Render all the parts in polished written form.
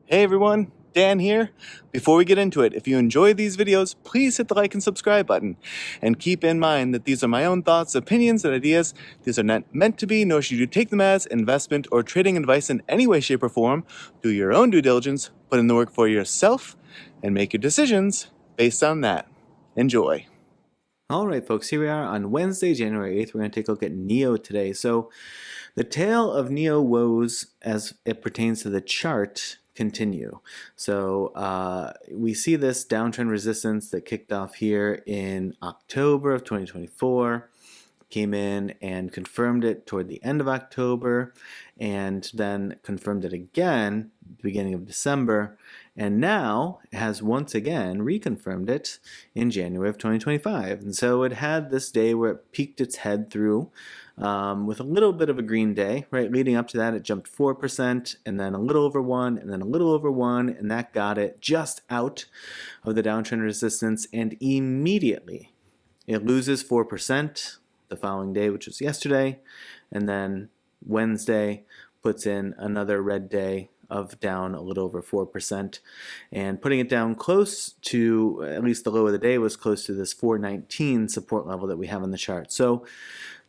Hey everyone, Dan here. Before we get into it, if you enjoy these videos, please hit the like and subscribe button. And keep in mind that these are my own thoughts, opinions, and ideas. These are not meant to be, nor should you take them as investment or trading advice in any way, shape, or form. Do your own due diligence, put in the work for yourself, and make your decisions based on that. Enjoy. All right, folks, here we are on Wednesday, January 8th. We're going to take a look at NIO today. So the tale of NIO woes as it pertains to the chart continue. So we see this downtrend resistance that kicked off here in October of 2024, came in and confirmed it toward the end of October, and then confirmed it again at the beginning of December, and now has once again reconfirmed it in January of 2025. And so it had this day where it peeked its head through with a little bit of a green day, right? Leading up to that, it jumped 4%, and then a little over 1, and then a little over 1, and that got it just out of the downtrend resistance, and immediately it loses 4% the following day, which was yesterday, and then Wednesday puts in another red day of down a little over 4%, and putting it down close to, at least the low of the day was close to this 419 support level that we have on the chart. So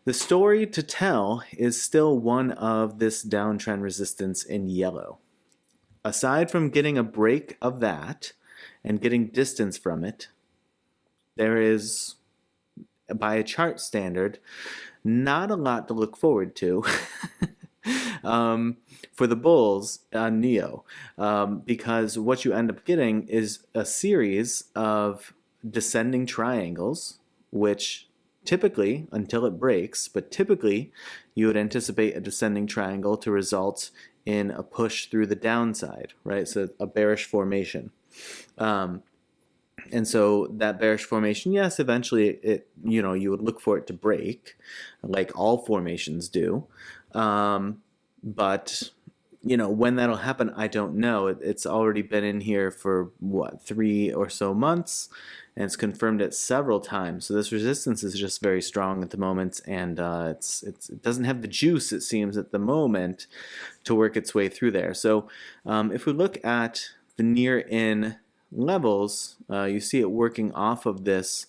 the story to tell is still one of this downtrend resistance in yellow. Aside from getting a break of that and getting distance from it, there is, by a chart standard, not a lot to look forward to for the bulls on NIO, because what you end up getting is a series of descending triangles, which typically, until it breaks, but typically you would anticipate a descending triangle to result in a push through the downside, right? So a bearish formation. And so that bearish formation, yes, eventually you would look for it to break, like all formations do. But when that'll happen, I don't know. It's already been in here for 3 or so months, and it's confirmed it several times. So this resistance is just very strong at the moment, and it doesn't have the juice, it seems, at the moment to work its way through there. So if we look at the near-in levels, you see it working off of this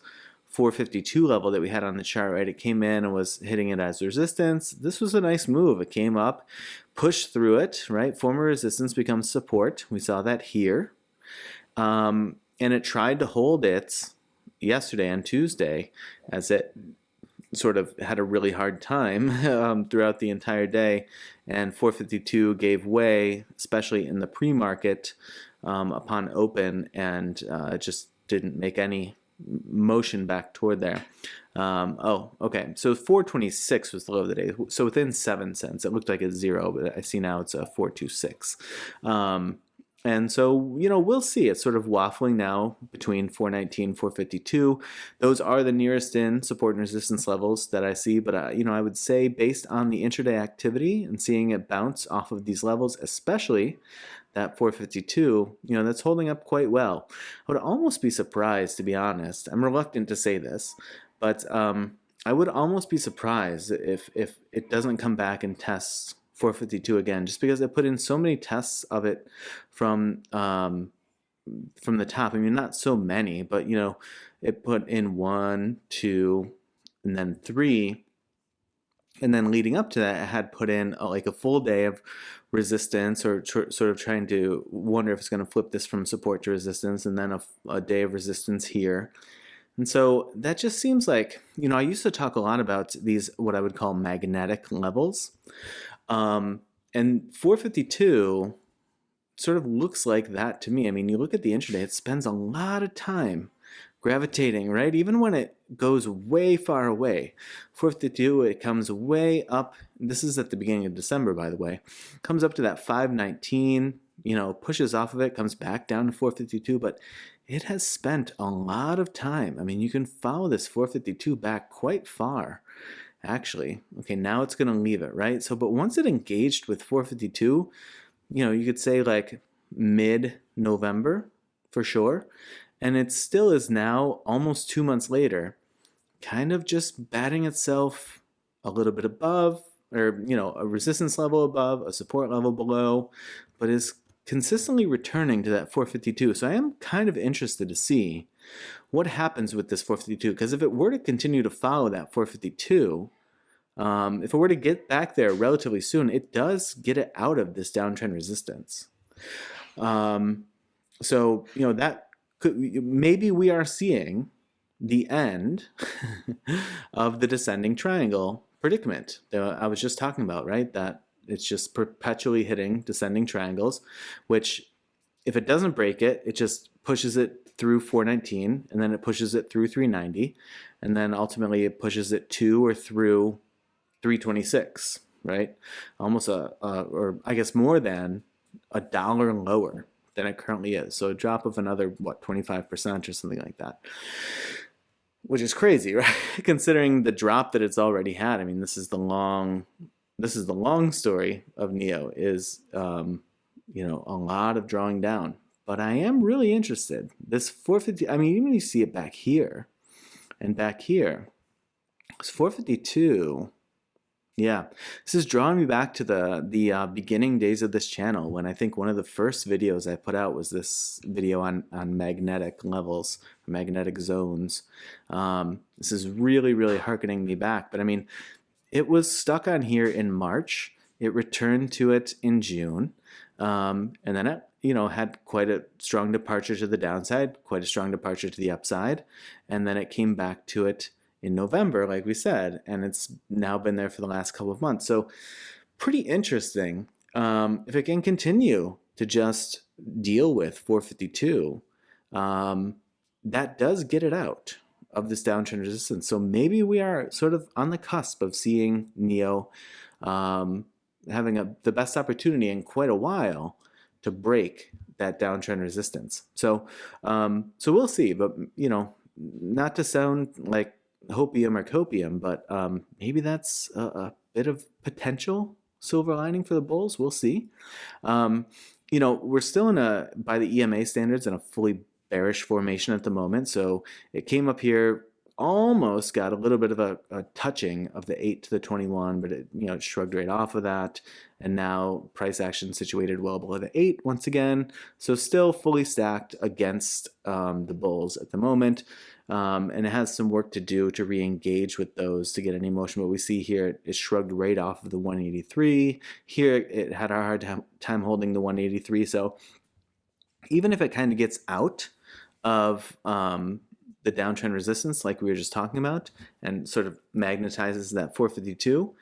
452 level that we had on the chart, right? It came in and was hitting it as resistance. This was a nice move. It came up, pushed through it, right? Former resistance becomes support. We saw that here. And it tried to hold it yesterday on Tuesday, as it sort of had a really hard time throughout the entire day. And 452 gave way, especially in the pre-market, upon open, and it just didn't make any motion back toward there. Okay. So 426 was the low of the day. So within 7 cents, it looked like it's 0, but I see now it's a 426. And so, we'll see. It's sort of waffling now between 419 and 452. Those are the nearest in support and resistance levels that I see. But, I would say based on the intraday activity and seeing it bounce off of these levels, especially that 452, that's holding up quite well. I would almost be surprised, to be honest. I'm reluctant to say this, but I would almost be surprised if it doesn't come back and test 452 again, just because it put in so many tests of it from the top. I mean, not so many, but it put in 1, 2, and then 3. And then leading up to that, it had put in like a full day of resistance, or sort of trying to wonder if it's going to flip this from support to resistance, and then a day of resistance here. And so that just seems like, I used to talk a lot about these, what I would call magnetic levels. And 452 sort of looks like that to me. I mean, you look at the intraday, it spends a lot of time gravitating, right? Even when it goes way far away. 452, it comes way up. This is at the beginning of December, by the way. Comes up to that 519, pushes off of it, comes back down to 452, but it has spent a lot of time. I mean, you can follow this 452 back quite far, actually. Okay, now it's going to leave it, right? So, but once it engaged with 452, you could say like mid-November for sure. And it still is now, almost 2 months later, kind of just batting itself a little bit above, or a resistance level above, a support level below, but is consistently returning to that 452. So I am kind of interested to see what happens with this 452, because if it were to continue to follow that 452, if it were to get back there relatively soon, it does get it out of this downtrend resistance. So, that could, maybe we are seeing the end of the descending triangle predicament that I was just talking about, right? That it's just perpetually hitting descending triangles, which if it doesn't break it, it just pushes it through 419, and then it pushes it through 390, and then ultimately it pushes it to or through 326, right? Almost or I guess more than $1 lower than it currently is. So a drop of another, 25% or something like that, which is crazy, right? Considering the drop that it's already had. I mean, this is the long story of NIO is, a lot of drawing down. But I am really interested. This 450, I mean, even you see it back here and back here. It's 452. Yeah, this is drawing me back to the beginning days of this channel, when I think one of the first videos I put out was this video on magnetic levels, magnetic zones. This is really, really harkening me back. But I mean, it was stuck on here in March. It returned to it in June, and then it had quite a strong departure to the downside, quite a strong departure to the upside, and then it came back to it in November, like we said, and it's now been there for the last couple of months. So pretty interesting. If it can continue to just deal with 452, that does get it out of this downtrend resistance. So maybe we are sort of on the cusp of seeing NIO having the best opportunity in quite a while to break that downtrend resistance. So we'll see, but not to sound like hopium or copium, but maybe that's a bit of potential silver lining for the bulls. We'll see. We're still by the EMA standards, in a fully bearish formation at the moment. So it came up here, almost got a little bit of a touching of the 8 to the 21, but it shrugged right off of that. And now price action situated well below the 8 once again. So still fully stacked against the bulls at the moment. And it has some work to do to re-engage with those to get any motion. But we see here it shrugged right off of the 183. Here it had a hard time holding the 183. So even if it kind of gets out of the downtrend resistance like we were just talking about and sort of magnetizes that 452,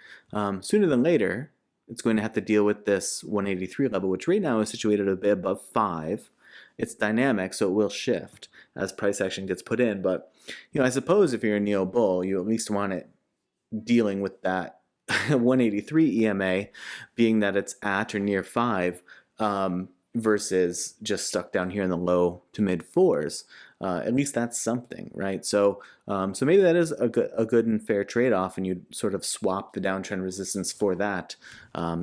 sooner than later it's going to have to deal with this 183 level, which right now is situated a bit above 5. It's dynamic, so it will shift as price action gets put in. But I suppose if you're a NIO bull, you at least want it dealing with that 183 EMA, being that it's at or near 5, versus just stuck down here in the low to mid 4s. At least that's something, right? So maybe that is a good and fair trade-off, and you sort of swap the downtrend resistance for that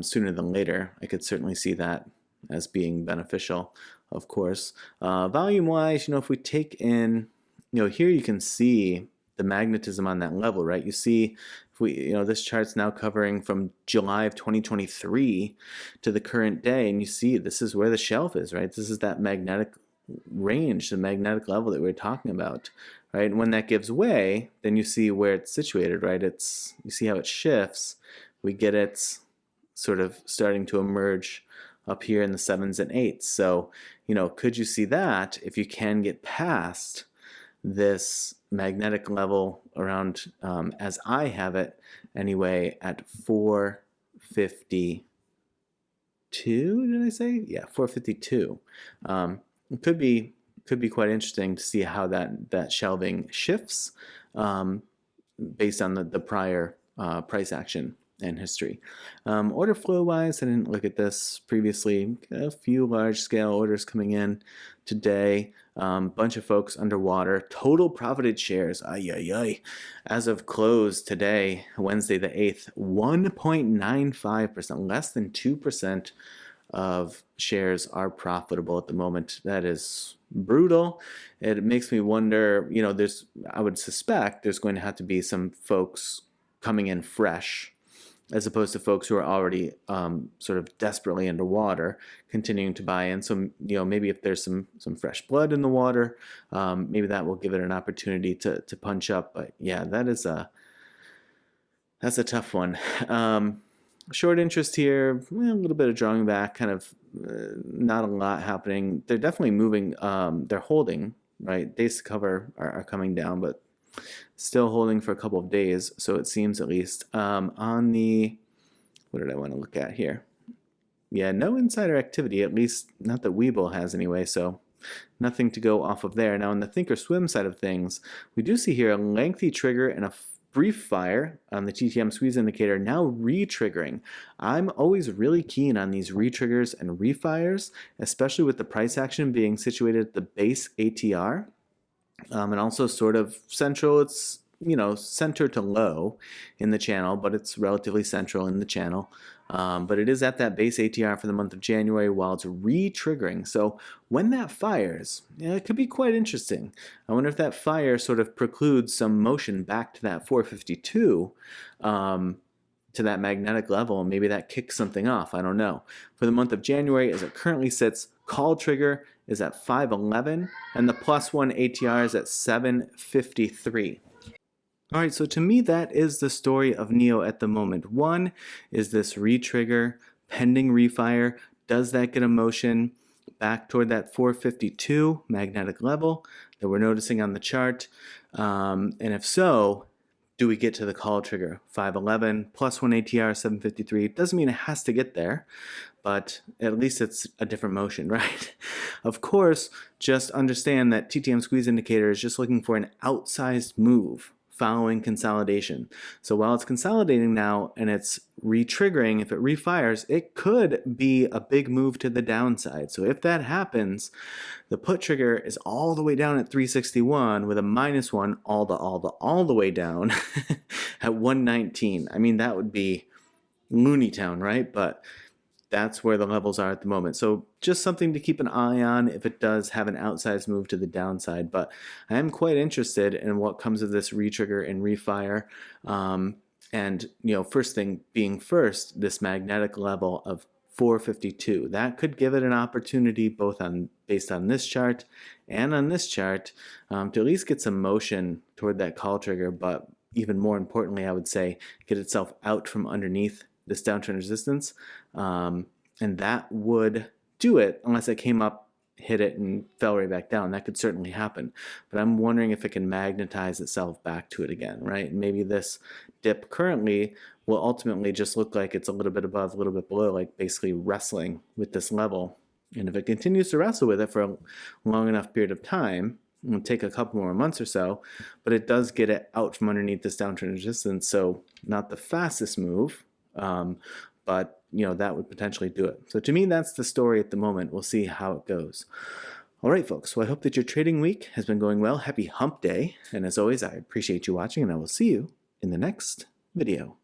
sooner than later. I could certainly see that as being beneficial, of course. Volume-wise, if we take in, here you can see the magnetism on that level, right? You see, if we, this chart's now covering from July of 2023 to the current day, and you see this is where the shelf is, right? This is that magnetic range, the magnetic level that we were talking about, right? And when that gives way, then you see where it's situated, right? You see how it shifts. We get it sort of starting to emerge up here in the 7s and 8s. So, could you see that if you can get past this magnetic level around, as I have it anyway, at 452, did I say? Yeah, 452. It could be quite interesting to see how that shelving shifts based on the prior price action and history. Order flow wise, I didn't look at this previously. A few large scale orders coming in today. Bunch of folks underwater. Total profited shares, as of close today, Wednesday the 8th, 1.95%, less than 2% of shares are profitable at the moment. That is brutal. It makes me wonder, I would suspect there's going to have to be some folks coming in fresh as opposed to folks who are already sort of desperately underwater, continuing to buy in. So, maybe if there's some fresh blood in the water, maybe that will give it an opportunity to punch up. But yeah, that's a tough one. Short interest here, a little bit of drawing back, kind of not a lot happening. They're definitely moving. They're holding, right? Days to cover are coming down, but still holding for a couple of days, so it seems, at least. On the, what did I want to look at here? Yeah, no insider activity, at least not that Webull has anyway, so nothing to go off of there. Now, on the Thinkorswim side of things, we do see here a lengthy trigger and a brief fire on the TTM squeeze indicator, now re-triggering. I'm always really keen on these re-triggers and refires, especially with the price action being situated at the base ATR. And also sort of central. It's, center to low in the channel, but it's relatively central in the channel. But it is at that base ATR for the month of January while it's re-triggering. So when that fires, it could be quite interesting. I wonder if that fire sort of precludes some motion back to that 452, to that magnetic level, and maybe that kicks something off. I don't know. For the month of January, as it currently sits, call trigger is at 511, and the +1 ATR is at 753. All right, so to me, that is the story of NIO at the moment. One is this re-trigger, pending refire. Does that get a motion back toward that 452 magnetic level that we're noticing on the chart? And if so, do we get to the call trigger? 511 +1 ATR 753. Doesn't mean it has to get there, but at least it's a different motion, right? Of course, just understand that TTM squeeze indicator is just looking for an outsized move following consolidation. So while it's consolidating now and it's re-triggering, if it refires, it could be a big move to the downside. So if that happens, the put trigger is all the way down at 361 with a -1 all the way down at 119. I mean, that would be Looney Town, right? But that's where the levels are at the moment. So just something to keep an eye on if it does have an outsized move to the downside. But I am quite interested in what comes of this re-trigger and refire. And, first thing being first, this magnetic level of 452. That could give it an opportunity both based on this chart and on this chart to at least get some motion toward that call trigger. But even more importantly, I would say, get itself out from underneath this downtrend resistance, and that would do it unless it came up, hit it, and fell right back down. That could certainly happen, but I'm wondering if it can magnetize itself back to it again, right? Maybe this dip currently will ultimately just look like it's a little bit above, a little bit below, like basically wrestling with this level. And if it continues to wrestle with it for a long enough period of time, it'll take a couple more months or so, but it does get it out from underneath this downtrend resistance. So not the fastest move, but that would potentially do it. So to me, that's the story at the moment. We'll see how it goes. All right, folks. So I hope that your trading week has been going well. Happy hump day. And as always, I appreciate you watching, and I will see you in the next video.